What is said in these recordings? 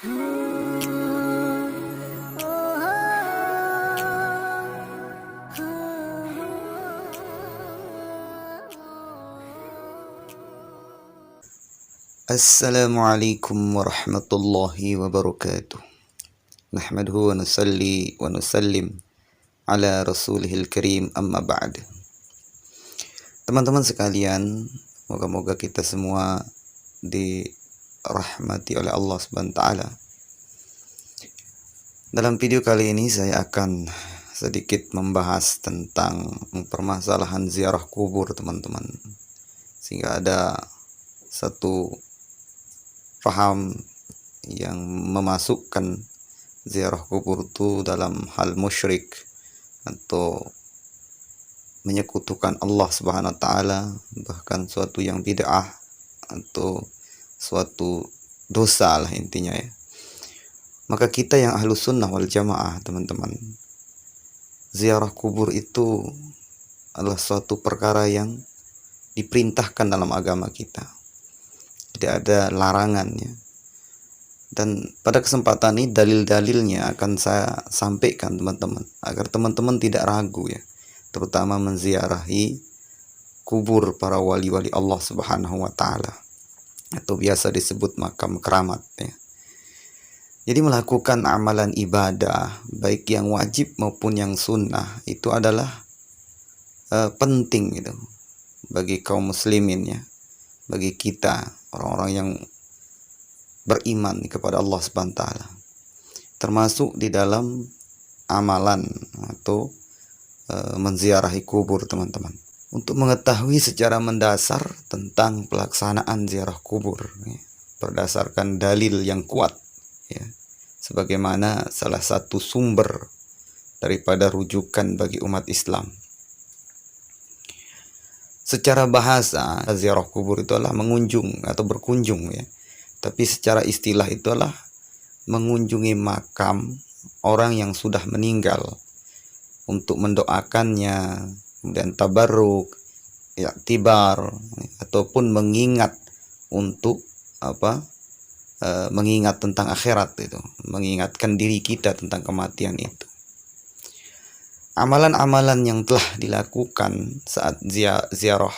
Assalamualaikum warahmatullahi wabarakatuh. Nahmaduhu wa nusalli wa nusallim ala rasulihil karim, amma ba'd. Teman-teman sekalian, moga-moga kita semua dirahmati oleh Allah Subhanahu wa taala. Dalam video kali ini saya akan sedikit membahas tentang permasalahan ziarah kubur, teman-teman. Sehingga ada satu paham yang memasukkan ziarah kubur itu dalam hal musyrik atau menyekutukan Allah Subhanahu wa taala, bahkan suatu yang bid'ah atau suatu dosa lah intinya ya. Maka kita yang ahlus sunnah wal jamaah, teman-teman, ziarah kubur itu adalah suatu perkara yang diperintahkan dalam agama kita. Tidak ada larangannya. Dan pada kesempatan ini dalil-dalilnya akan saya sampaikan, teman-teman, agar teman-teman tidak ragu ya, terutama menziarahi kubur para wali-wali Allah Subhanahu wa taala, atau biasa disebut makam keramat ya. Jadi melakukan amalan ibadah baik yang wajib maupun yang sunnah itu adalah penting gitu bagi kaum muslimin ya, bagi kita orang-orang yang beriman kepada Allah Subhanahu wa taala, termasuk di dalam amalan atau menziarahi kubur, teman-teman. Untuk mengetahui secara mendasar tentang pelaksanaan ziarah kubur ya, berdasarkan dalil yang kuat ya, sebagaimana salah satu sumber daripada rujukan bagi umat Islam. Secara bahasa, ziarah kubur itu adalah mengunjung atau berkunjung ya. Tapi secara istilah itu adalah mengunjungi makam orang yang sudah meninggal untuk mendoakannya, kemudian tabarruk, i'tibar, ataupun mengingat untuk mengingat tentang akhirat itu, mengingatkan diri kita tentang kematian itu. Amalan-amalan yang telah dilakukan saat ziarah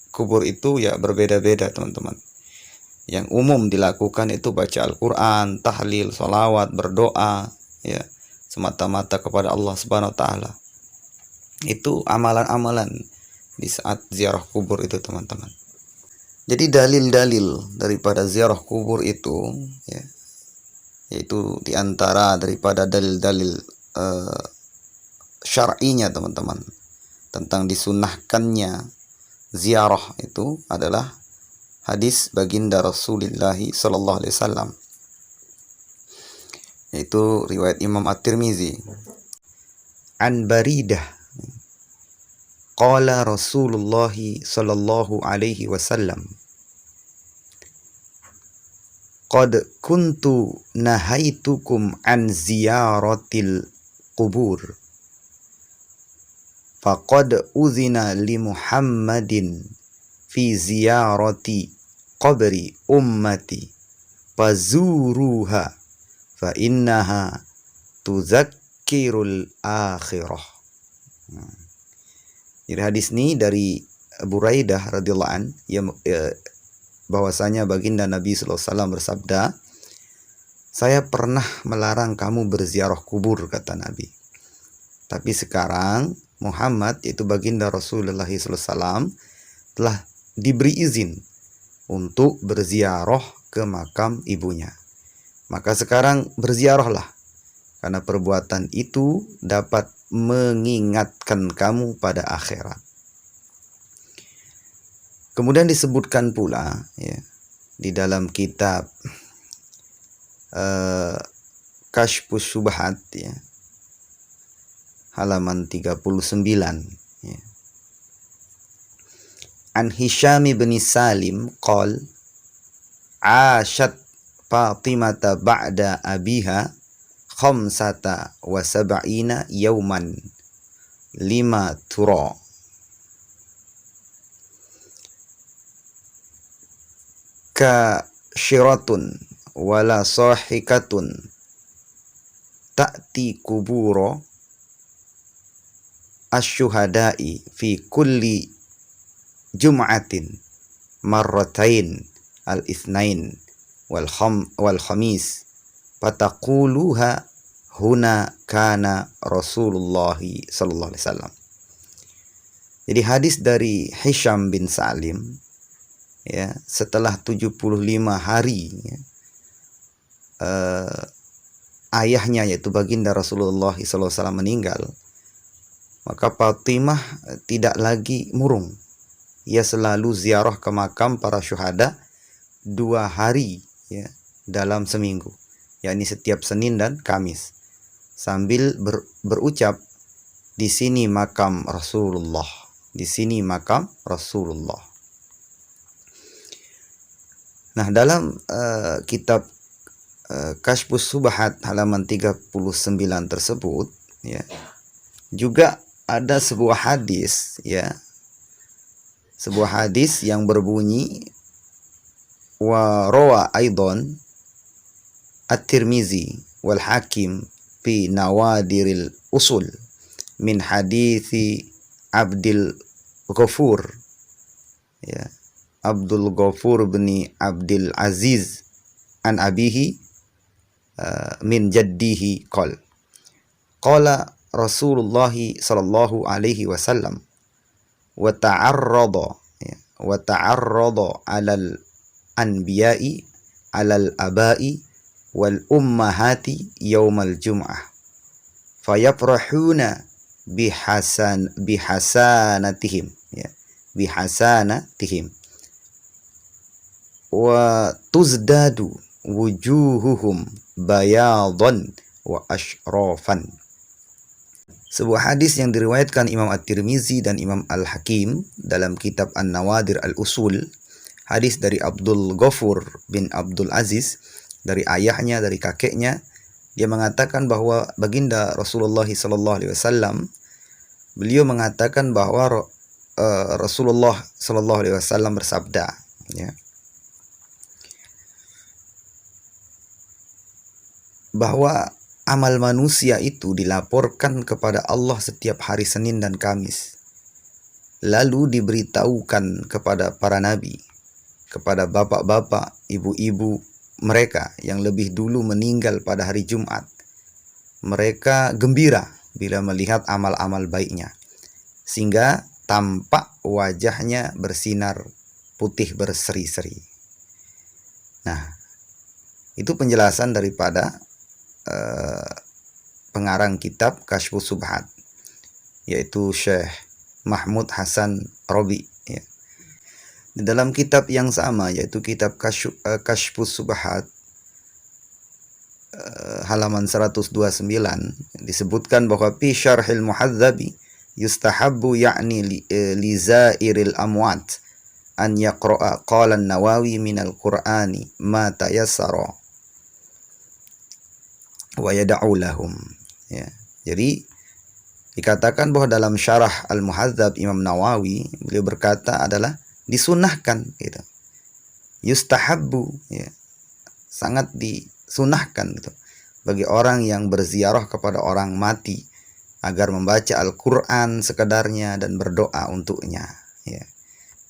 kubur itu ya berbeda-beda, teman-teman. Yang umum dilakukan itu baca Al-Quran, tahlil, sholawat, berdoa ya, semata-mata kepada Allah Subhanahu wa taala. Itu amalan-amalan di saat ziarah kubur itu, teman-teman. Jadi dalil-dalil daripada ziarah kubur itu ya, yaitu diantara daripada dalil-dalil syar'inya, teman-teman, tentang disunnahkannya ziarah itu adalah hadis baginda Rasulullah sallallahu alaihi wasallam, yaitu riwayat Imam At-Tirmizi. An Baridah qala Rasulullah sallallahu alaihi wasallam, qad kuntu nahaitukum an ziyaratil qubur faqad uzina li Muhammadin fi ziyarati qabri ummati fazuruha fa innaha tuzakkirul akhirah. Jadi hadis ini dari Buraidah radhiyallahu an, bahwasanya baginda Nabi sallallahu alaihi wasallam bersabda, saya pernah melarang kamu berziarah kubur, kata Nabi. Tapi sekarang Muhammad, yaitu baginda Rasulullah sallallahu alaihi wasallam, telah diberi izin untuk berziarah ke makam ibunya. Maka sekarang berziarahlah, karena perbuatan itu dapat mengingatkan kamu pada akhirat. Kemudian disebutkan pula ya, di dalam kitab Kashfus Syubhat ya, halaman 39 ya. An Hisham bin Salim qal ashat Fatimata ba'da abiha khamsata wa sab'ina yawman lima tura. Ka syiratun wala sahikatun ta'ti kuburo asyuhada'i fi kulli jum'atin marratain al-itsnain wal khamis fataquluha huna kana Rasulullah sallallahu alaihi wasallam. Jadi hadis dari Hisham bin Salim, ya, setelah 75 hari, ya, ayahnya yaitu baginda Rasulullah SAW meninggal, maka Fatimah tidak lagi murung. Ia selalu ziarah ke makam para syuhada 2 hari, ya, dalam seminggu, yakni setiap Senin dan Kamis, sambil berucap, di sini makam Rasulullah, di sini makam Rasulullah. Nah, dalam kitab Kashfus Subhat halaman 39 tersebut, ya, juga ada sebuah hadis, ya, sebuah hadis yang berbunyi wa rawa aidan at-Tirmizi wal Hakim fi Nawadiril Usul min hadithi Abdul Ghafur, ya, Abdul Ghafur bin Abdul Aziz an abihi min jaddihi qala Rasulullah sallallahu alaihi wasallam wa ta'arrada alal anbiya'i alal aba'i wal ummahati yaumal jum'ah fayafrahuna bihasanatihim, ya, bihasanatihim wa tuzdadu wujuhuhum bayadan wa ashrafan. Sebuah hadis yang diriwayatkan Imam At-Tirmizi dan Imam Al-Hakim dalam kitab An-Nawadir Al-Usul, hadis dari Abdul Ghafur bin Abdul Aziz, dari ayahnya, dari kakeknya. Dia mengatakan bahwa baginda Rasulullah SAW, beliau mengatakan bahwa Rasulullah SAW bersabda, ya, bahwa amal manusia itu dilaporkan kepada Allah setiap hari Senin dan Kamis, lalu diberitahukan kepada para nabi, kepada bapak-bapak, ibu-ibu mereka yang lebih dulu meninggal pada hari Jumat. Mereka gembira bila melihat amal-amal baiknya, sehingga tampak wajahnya bersinar putih berseri-seri. Nah, itu penjelasan daripada pengarang kitab Kashfus Subhat, yaitu Syekh Mahmud Hasan Robi, ya. Di dalam kitab yang sama, yaitu kitab Kashfus Subhat halaman 129, disebutkan bahwa fi syarhil muhadzabi yustahabbu ya'ni li zairil amwat an yaqra'a qala an-Nawawi minal Qur'ani ma tayassara wa yad'u lahum, ya. Jadi dikatakan bahwa dalam syarah Al-Muhadzab Imam Nawawi, beliau berkata adalah disunahkan, gitu. Yustahabbu, ya, sangat disunahkan, gitu, bagi orang yang berziarah kepada orang mati agar membaca Al-Qur'an sekedarnya dan berdoa untuknya, ya.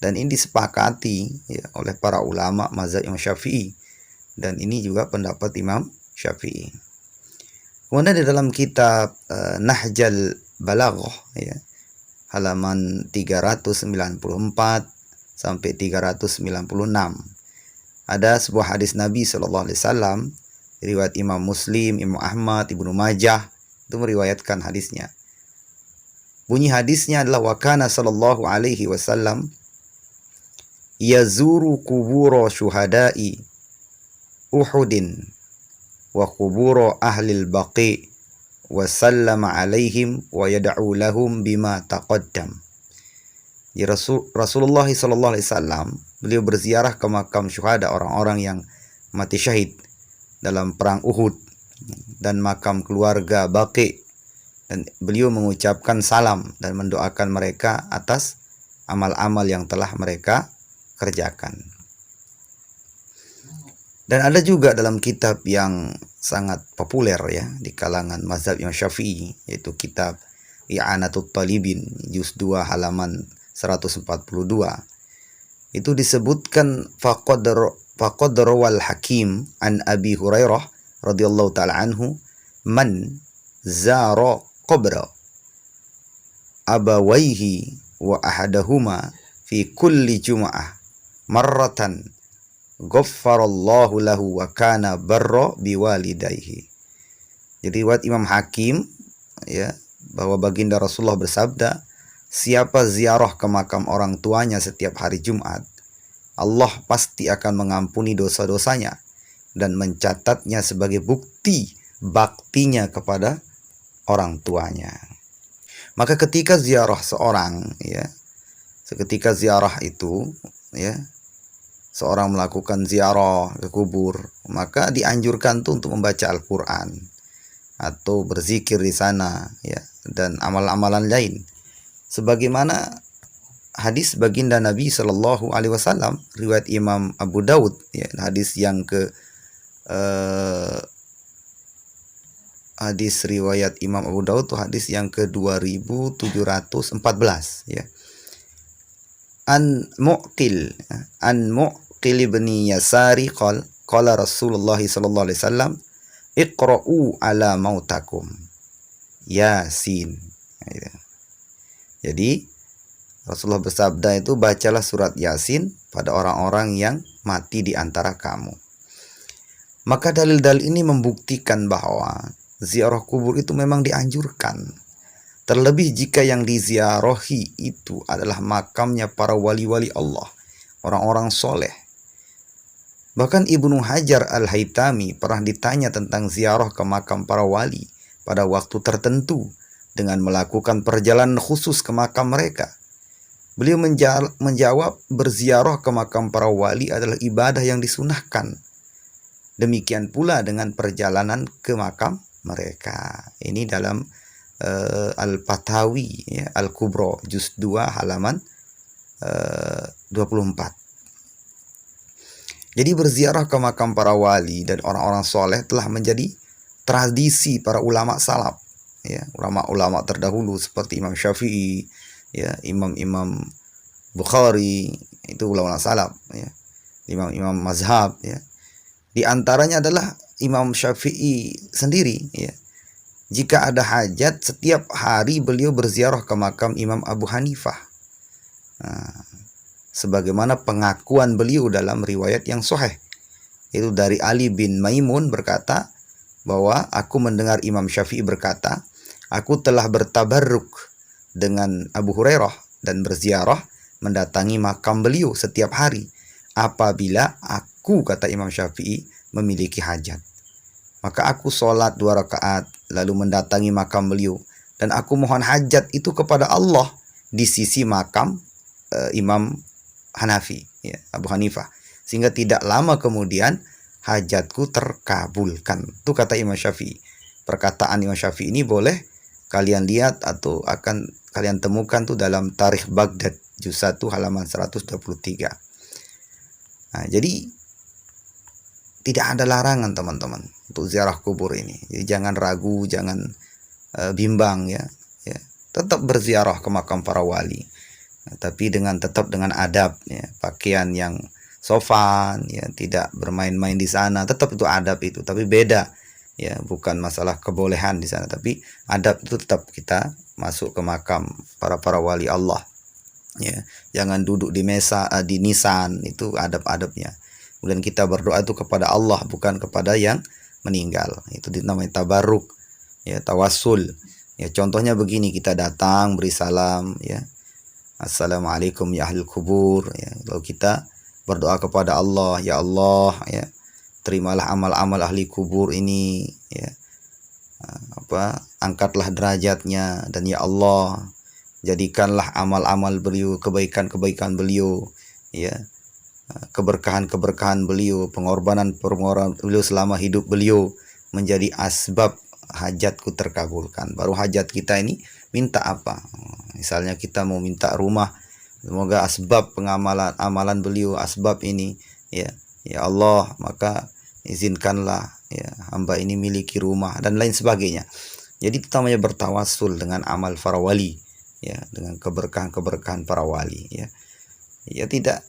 Dan ini disepakati, ya, oleh para ulama mazhab Imam Syafi'i, dan ini juga pendapat Imam Syafi'i. Kemudian di dalam kitab Nahjal Balaghah, ya, halaman 394 sampai 396, ada sebuah hadis Nabi SAW, riwayat Imam Muslim, Imam Ahmad, Ibnu Majah, itu meriwayatkan hadisnya. Bunyi hadisnya adalah wa kana sallallahu alaihi wasallam yazuru kuburo syuhada'i Uhudin wa kuburo ahlil baqi wa sallama alaihim wa yad'u lahum bima taqaddam. Ya, Rasulullah SAW, beliau berziarah ke makam syuhada, orang-orang yang mati syahid dalam perang Uhud, dan makam keluarga Baqi, dan beliau mengucapkan salam dan mendoakan mereka atas amal-amal yang telah mereka kerjakan. Dan ada juga dalam kitab yang sangat populer ya di kalangan mazhab Imam Syafi'i, yaitu kitab I'anatul Talibin juz 2 halaman 142. Itu disebutkan faqad rawal Hakim an Abi Hurairah radhiyallahu taala anhu man zara qabra abawaihi wa ahadahuma fi kulli jum'ah marratan ghaffarallahu lahu wa kana barra biwalidayhi. Jadi riwayat Imam Hakim ya, bahwa baginda Rasulullah bersabda, siapa ziarah ke makam orang tuanya setiap hari Jumat, Allah pasti akan mengampuni dosa-dosanya dan mencatatnya sebagai bukti baktinya kepada orang tuanya. Maka ketika ziarah seorang ya, seketika ziarah itu ya, seorang melakukan ziarah ke kubur, maka dianjurkan tuh untuk membaca Al-Quran atau berzikir di sana ya, dan amal-amalan lain. Sebagaimana hadis baginda Nabi Shallallahu Alaihi Wasallam riwayat Imam Abu Daud ya, hadis yang hadis riwayat Imam Abu Daud tuh hadis yang ke 2714 ya. An Mu'qil ibn Yasari qala Rasulullah sallallahu alaihi wasallam iqra'u ala mautakum Yasin. Jadi Rasulullah bersabda itu, bacalah surat Yasin pada orang-orang yang mati di antara kamu. Maka dalil-dalil ini membuktikan bahwa ziarah kubur itu memang dianjurkan. Terlebih jika yang diziarahi itu adalah makamnya para wali-wali Allah, orang-orang soleh. Bahkan Ibnu Hajar Al-Haytami pernah ditanya tentang ziarah ke makam para wali pada waktu tertentu dengan melakukan perjalanan khusus ke makam mereka. Beliau menjawab, berziarah ke makam para wali adalah ibadah yang disunahkan. Demikian pula dengan perjalanan ke makam mereka. Ini dalam Al-Fatawi ya, Al-Kubra juz 2 halaman 24. Jadi berziarah ke makam para wali dan orang-orang soleh telah menjadi tradisi para ulama salaf ya, ulama-ulama terdahulu seperti Imam Syafi'i ya, imam-imam Bukhari, itu ulama salaf ya, imam-imam mazhab ya. Di antaranya adalah Imam Syafi'i sendiri ya. Jika ada hajat, setiap hari beliau berziarah ke makam Imam Abu Hanifah. Nah, sebagaimana pengakuan beliau dalam riwayat yang sahih, itu dari Ali bin Maimun berkata bahwa aku mendengar Imam Syafi'i berkata, aku telah bertabarruk dengan Abu Hurairah dan berziarah mendatangi makam beliau setiap hari apabila aku, kata Imam Syafi'i, memiliki hajat. Maka aku sholat 2 rakaat lalu mendatangi makam beliau dan aku mohon hajat itu kepada Allah di sisi makam Imam Hanafi ya, Abu Hanifah, sehingga tidak lama kemudian hajatku terkabulkan. Itu kata Imam Syafi'i. Perkataan Imam Syafi'i ini boleh kalian lihat atau akan kalian temukan tuh dalam Tarikh Baghdad juz 1 halaman 123. Nah, jadi tidak ada larangan teman-teman untuk ziarah kubur ini. Jadi jangan ragu, jangan bimbang ya. Tetap berziarah ke makam para wali. Tapi tetap dengan adab ya, pakaian yang sopan ya, tidak bermain-main di sana. Tetap itu adab itu, tapi beda ya, bukan masalah kebolehan di sana, tapi adab itu tetap kita masuk ke makam para wali Allah ya. Jangan duduk di mesa di nisan, itu adab-adabnya. Kemudian kita berdoa itu kepada Allah, bukan kepada yang meninggal. Itu dinamai tabarruk ya, tawassul ya. Contohnya begini, kita datang beri salam ya, assalamualaikum ya ahlul kubur ya. Lalu kita berdoa kepada Allah, ya Allah ya, terimalah amal-amal ahli kubur ini ya, angkatlah derajatnya, dan ya Allah jadikanlah amal-amal beliau, kebaikan-kebaikan beliau ya, keberkahan-keberkahan beliau, pengorbanan beliau selama hidup beliau menjadi asbab hajatku terkabulkan. Baru hajat kita ini minta apa? Misalnya kita mau minta rumah, semoga asbab amalan beliau, asbab ini ya, ya Allah, maka izinkanlah ya hamba ini miliki rumah dan lain sebagainya. Jadi itu namanya bertawasul dengan amal para wali, ya, dengan keberkahan-keberkahan para wali, ya. Ya tidak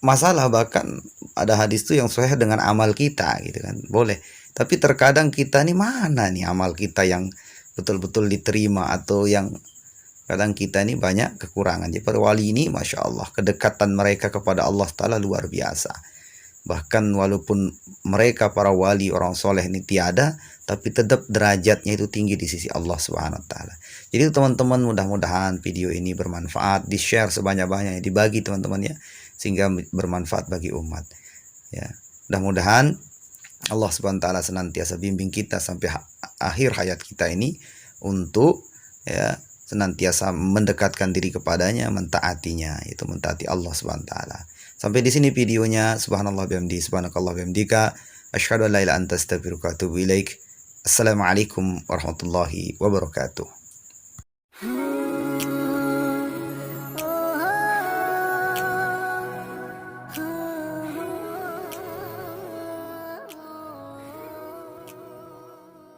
masalah, bahkan ada hadis tuh yang sahih dengan amal kita gitu kan, boleh. Tapi terkadang kita nih mana nih amal kita yang betul-betul diterima, atau yang kadang kita ini banyak kekurangan. Jadi para wali ini Masya Allah kedekatan mereka kepada Allah Ta'ala luar biasa. Bahkan walaupun mereka para wali orang soleh ini tiada, tapi tetap derajatnya itu tinggi di sisi Allah Subhanahu Wa Ta'ala. Jadi teman-teman, mudah-mudahan video ini bermanfaat, di share sebanyak-banyaknya, dibagi teman-teman ya, sehingga bermanfaat bagi umat ya. Mudah-mudahan Allah Subhanahu Wa Ta'ala senantiasa bimbing kita sampai akhir hayat kita ini untuk ya senantiasa mendekatkan diri kepadanya, mentaatinya, itu mentaati Allah Subhanahu Wa Ta'ala. Sampai di sini videonya. Subhanallah bihamdi, subhanakallah bihamdika, asyhadu an la ilaha illa anta astaghfiruka wa atubu ilaik. Assalamualaikum warahmatullahi wabarakatuh.